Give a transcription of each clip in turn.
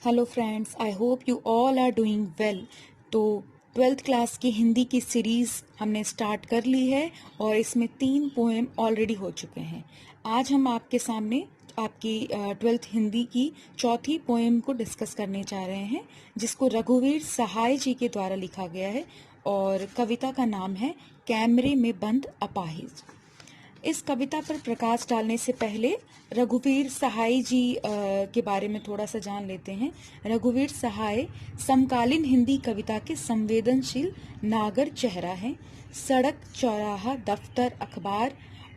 Hello friends, I hope you all are doing well. तो 12th class की हिंदी की series हमने स्टार्ट कर ली है और इसमें 3 पोएम ऑलरेडी हो चुके हैं। आज हम आपके सामने आपकी 12th हिंदी की चौथी पोएम को डिस्कस करने जा रहे हैं, जिसको रघुवीर सहाय जी के द्वारा लिखा गया है और कविता का नाम है कैमरे में बंद अपाहिज। इस कविता पर प्रकाश डालने से पहले रघुवीर सहाय जी के बारे में थोड़ा सा जान लेते हैं। रघुवीर सहाय समकालीन हिंदी कविता के संवेदनशील नागर चेहरा हैं। सड़क, चौराहा, दफ्तर, अखबार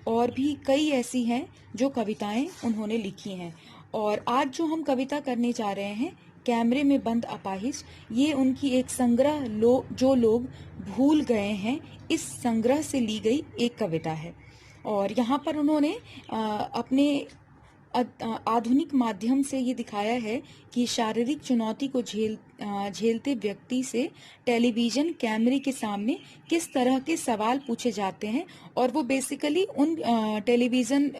और भी कई ऐसी हैं जो कविताएं उन्होंने लिखी हैं। और आज जो हम कविता करने जा रहे हैं, कैमरे में बंद अपाहिज, ये उनकी एक संग्रह जो लोग भूल गए हैं, इस संग्रह से ली गई एक कविता है। और यहाँ पर उन्होंने अपने आधुनिक माध्यम से ये दिखाया है कि शारीरिक चुनौती को झेलते व्यक्ति से टेलीविजन कैमरे के सामने किस तरह के सवाल पूछे जाते हैं। और वो बेसिकली उन टेलीविज़न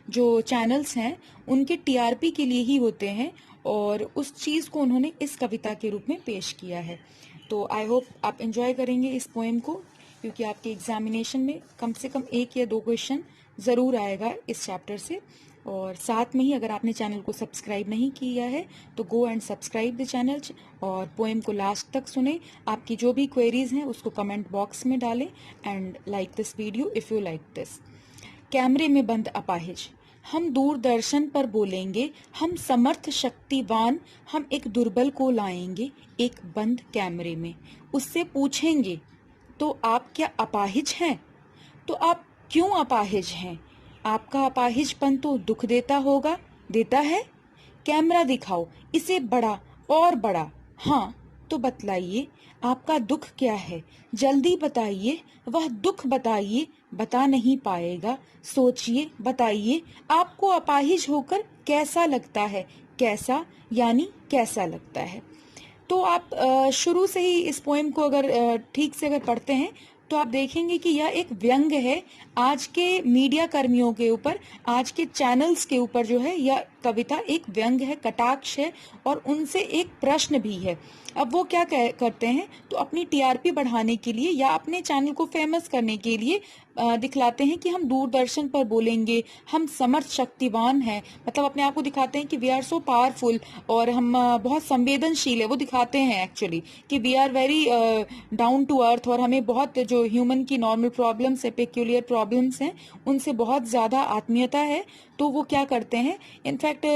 जो चैनल्स हैं उनके टीआरपी के लिए ही होते हैं, और उस चीज़ को उन्होंने इस कविता के रूप में पेश किया है। तो आई होप आप एंजॉय करेंगे इस पोएम को, क्योंकि आपके एग्जामिनेशन में कम से कम 1 या 2 क्वेश्चन ज़रूर आएगा इस चैप्टर से। और साथ में ही अगर आपने चैनल को सब्सक्राइब नहीं किया है तो go and subscribe the channel और पोएम को लास्ट तक सुने। आपकी जो भी क्वेरीज हैं उसको कमेंट बॉक्स में डालें and like this video if you like this. कैमरे में बंद अपाहिज। हम दूरदर्शन पर बोलेंगे, हम समर्थ शक्तिवान, हम एक दुर्बल को लाएंगे एक बंद कैमरे में। उससे पूछेंगे, तो आप क्या अपाहिज हैं? तो आप क्यों अपाहिज हैं? आपका अपाहिजपन तो दुख देता होगा, देता है? कैमरा दिखाओ, इसे बड़ा और बड़ा। हाँ, तो बतलाइए आपका दुख क्या है? जल्दी बताइए, वह दुख बताइए, बता नहीं पाएगा। सोचिए, बताइए आपको अपाहिज होकर कैसा लगता है? कैसा यानी कैसा लगता है? तो आप शुरू से ही इस पोएम को अगर ठीक से अगर पढ़ते हैं तो आप देखेंगे कि यह एक व्यंग है आज के मीडिया कर्मियों के ऊपर, आज के चैनल्स के ऊपर। जो है यह कविता एक व्यंग है, कटाक्ष है और उनसे एक प्रश्न भी है। अब वो क्या करते हैं, तो अपनी टीआरपी बढ़ाने के लिए या अपने चैनल को फेमस करने के लिए दिखलाते हैं कि हम दूरदर्शन पर बोलेंगे, हम समर्थ शक्तिवान हैं, मतलब अपने आप को दिखाते हैं कि वी आर सो पावरफुल और हम बहुत संवेदनशील है। वो दिखाते हैं एक्चुअली कि we are very down to earth, और हमें बहुत जो ह्यूमन की नॉर्मल प्रॉब्लम्स है, पेक्यूलियर प्रॉब्लम्स हैं, उनसे बहुत ज़्यादा आत्मीयता है। तो वो क्या करते हैं, इनफैक्ट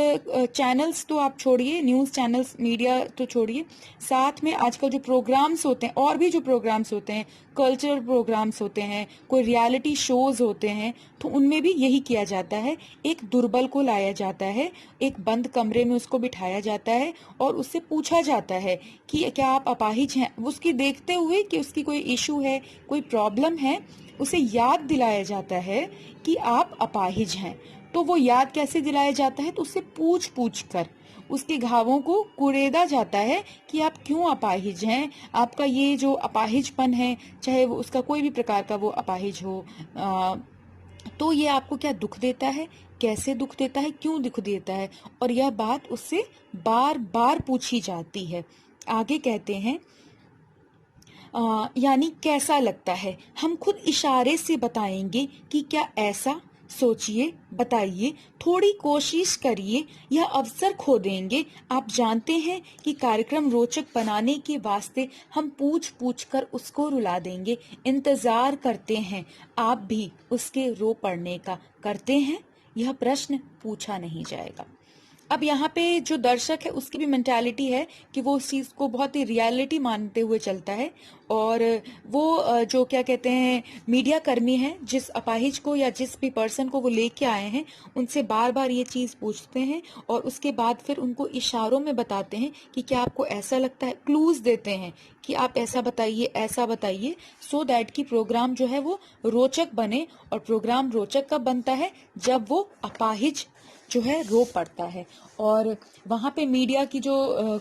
चैनल्स तो आप छोड़िए, न्यूज़ चैनल्स, मीडिया तो छोड़िए, साथ में आजकल जो प्रोग्राम्स होते हैं और भी जो प्रोग्राम्स होते हैं, कल्चरल प्रोग्राम्स होते हैं, कोई रियलिटी शोज होते हैं, तो उनमें भी यही किया जाता है। एक दुर्बल को लाया जाता है, एक बंद कमरे में उसको बिठाया जाता है और उससे पूछा जाता है कि क्या आप अपाहिज हैं। उसकी देखते हुए कि उसकी कोई इशू है, कोई प्रॉब्लम है, उसे याद दिलाया जाता है कि आप अपाहिज हैं। तो वो याद कैसे दिलाया जाता है, तो उससे पूछ पूछ कर उसके घावों को कुरेदा जाता है कि आप क्यों अपाहिज हैं, आपका ये जो अपाहिजपन है, चाहे वो उसका कोई भी प्रकार का वो अपाहिज हो, तो ये आपको क्या दुख देता है, कैसे दुख देता है, क्यों दुख देता है। और यह बात उससे बार बार पूछी जाती है। आगे कहते हैं, यानी कैसा लगता है, हम खुद इशारे से बताएंगे कि क्या ऐसा। सोचिए, बताइए, थोड़ी कोशिश करिए, यह अवसर खो देंगे। आप जानते हैं कि कार्यक्रम रोचक बनाने के वास्ते हम पूछ पूछ कर उसको रुला देंगे। इंतजार करते हैं आप भी उसके रो पड़ने का, करते हैं? यह प्रश्न पूछा नहीं जाएगा। अब यहाँ पे जो दर्शक है उसकी भी मेंटालिटी है कि वो उस चीज़ को बहुत ही रियलिटी मानते हुए चलता है, और वो जो क्या कहते हैं मीडिया कर्मी हैं, जिस अपाहिज को या जिस भी पर्सन को वो लेके आए हैं, उनसे बार बार ये चीज़ पूछते हैं और उसके बाद फिर उनको इशारों में बताते हैं कि क्या आपको ऐसा लगता है। क्लूज देते हैं कि आप ऐसा बताइए, ऐसा बताइए, सो दैट कि प्रोग्राम जो है वो रोचक बने। और प्रोग्राम रोचक कब बनता है, जब वो अपाहिज जो है रो पड़ता है। और वहाँ पे मीडिया की जो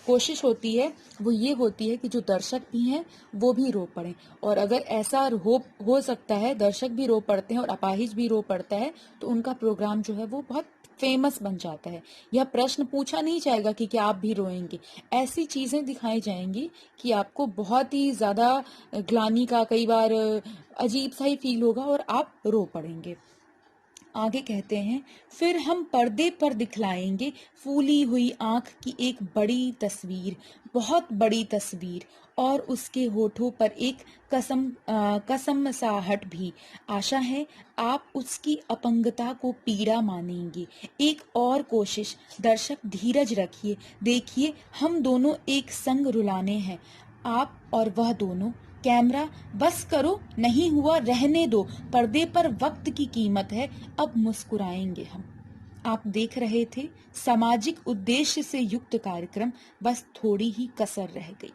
कोशिश होती है वो ये होती है कि जो दर्शक भी हैं वो भी रो पड़े। और अगर ऐसा हो सकता है, दर्शक भी रो पड़ते हैं और अपाहिज भी रो पड़ता है, तो उनका प्रोग्राम जो है वो बहुत फेमस बन जाता है। यह प्रश्न पूछा नहीं जाएगा कि क्या आप भी रोएंगे, ऐसी चीजें दिखाई जाएंगी कि आपको बहुत ही ज्यादा ग्लानि का, कई बार अजीब सा ही फील होगा और आप रो पड़ेंगे। आगे कहते हैं, फिर हम पर्दे पर दिखलाएंगे फूली हुई आंख की एक बड़ी तस्वीर, बहुत बड़ी तस्वीर, और उसके होठों पर एक कसमसाहट भी। आशा है आप उसकी अपंगता को पीड़ा मानेंगे। एक और कोशिश, दर्शक धीरज रखिए, देखिए हम दोनों एक संग रुलाने हैं, आप और वह दोनों। कैमरा बस करो, नहीं हुआ रहने दो, पर्दे पर वक्त की कीमत है, अब मुस्कुराएंगे हम। आप देख रहे थे सामाजिक उद्देश्य से युक्त कार्यक्रम, बस थोड़ी ही कसर रह गई।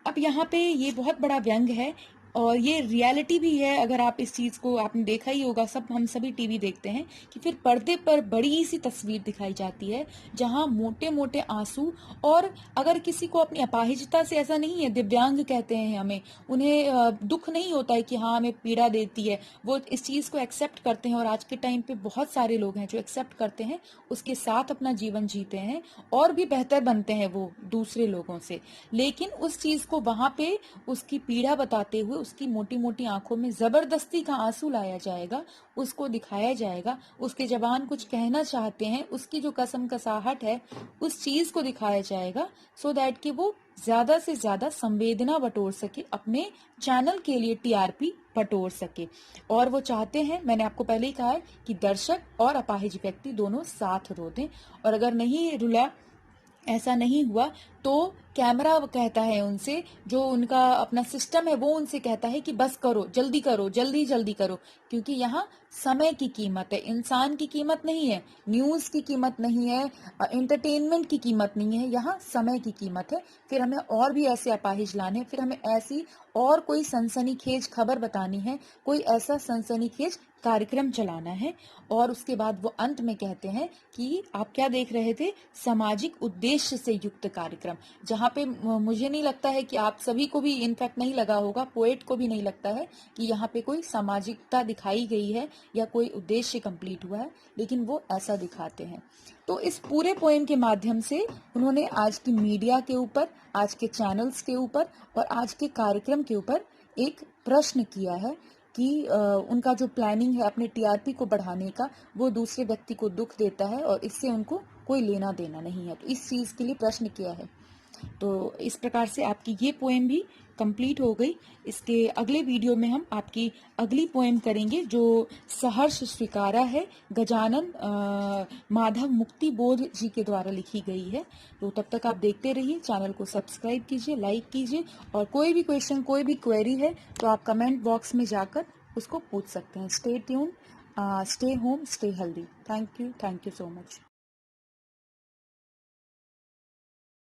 अब यहाँ पे ये बहुत बड़ा व्यंग है और ये रियलिटी भी है। अगर आप इस चीज को आपने देखा ही होगा, हम सभी टीवी देखते हैं कि फिर पर्दे पर बड़ी सी तस्वीर दिखाई जाती है जहां मोटे मोटे आंसू। और अगर किसी को अपनी अपाहिजता से, ऐसा नहीं है, दिव्यांग कहते हैं हमें, उन्हें दुख नहीं होता है कि हाँ हमें पीड़ा देती है, वो इस चीज को एक्सेप्ट करते हैं। और आज के टाइम पे बहुत सारे लोग हैं जो एक्सेप्ट करते हैं, उसके साथ अपना जीवन जीते हैं और भी बेहतर बनते हैं वो दूसरे लोगों से। लेकिन उस चीज को वहां पे उसकी पीड़ा बताते हुए उसकी मोटी मोटी आंखों में जबरदस्ती का आंसू लाया जाएगा, उसको दिखाया जाएगा। उसके जवान कुछ कहना चाहते हैं, उसकी जो कसम कसाहट है उस चीज को दिखाया जाएगा, सो दैट कि वो ज्यादा से ज्यादा संवेदना बटोर सके, अपने चैनल के लिए टीआरपी बटोर सके। और वो चाहते हैं, मैंने आपको पहले ही कहा है, कि दर्शक और अपाहिज व्यक्ति दोनों साथ रो दें। और अगर नहीं रुला, ऐसा नहीं हुआ, तो कैमरा कहता है उनसे, जो उनका अपना सिस्टम है वो उनसे कहता है कि बस करो, जल्दी करो, जल्दी जल्दी करो, क्योंकि यहाँ समय की कीमत है, इंसान की कीमत नहीं है, न्यूज की कीमत नहीं है, एंटरटेनमेंट की कीमत नहीं है, यहाँ समय की कीमत है। फिर हमें और भी ऐसे अपाहिज लाने, फिर हमें ऐसी और कोई सनसनीखेज खबर बतानी है, कोई ऐसा सनसनीखेज कार्यक्रम चलाना है। और उसके बाद वो अंत में कहते हैं कि आप क्या देख रहे थे, सामाजिक उद्देश्य से युक्त कार्यक्रम, जहाँ पे मुझे नहीं लगता है कि आप सभी को भी, इनफैक्ट नहीं लगा होगा, पोएट को भी नहीं लगता है कि यहाँ पे कोई सामाजिकता दिखाई गई है या कोई उद्देश्य कंप्लीट हुआ है, लेकिन वो ऐसा दिखाते हैं। तो इस पूरे पोएम के माध्यम से उन्होंने आज की मीडिया के ऊपर, आज के चैनल्स के ऊपर और आज के कार्यक्रम के ऊपर एक प्रश्न किया है कि उनका जो प्लानिंग है अपने टीआरपी को बढ़ाने का, वो दूसरे व्यक्ति को दुख देता है और इससे उनको कोई लेना देना नहीं है। तो इस चीज के लिए प्रश्न किया है। तो इस प्रकार से आपकी ये पोएम भी कंप्लीट हो गई। इसके अगले वीडियो में हम आपकी अगली पोएम करेंगे, जो सहर्ष स्वीकारा है, गजानन माधव मुक्ति बोध जी के द्वारा लिखी गई है। तो तब तक आप देखते रहिए, चैनल को सब्सक्राइब कीजिए, लाइक कीजिए, और कोई भी क्वेश्चन, कोई भी क्वेरी है तो आप कमेंट बॉक्स में जाकर उसको पूछ सकते हैं। Stay tune, stay home, stay healthy. Thank you so much.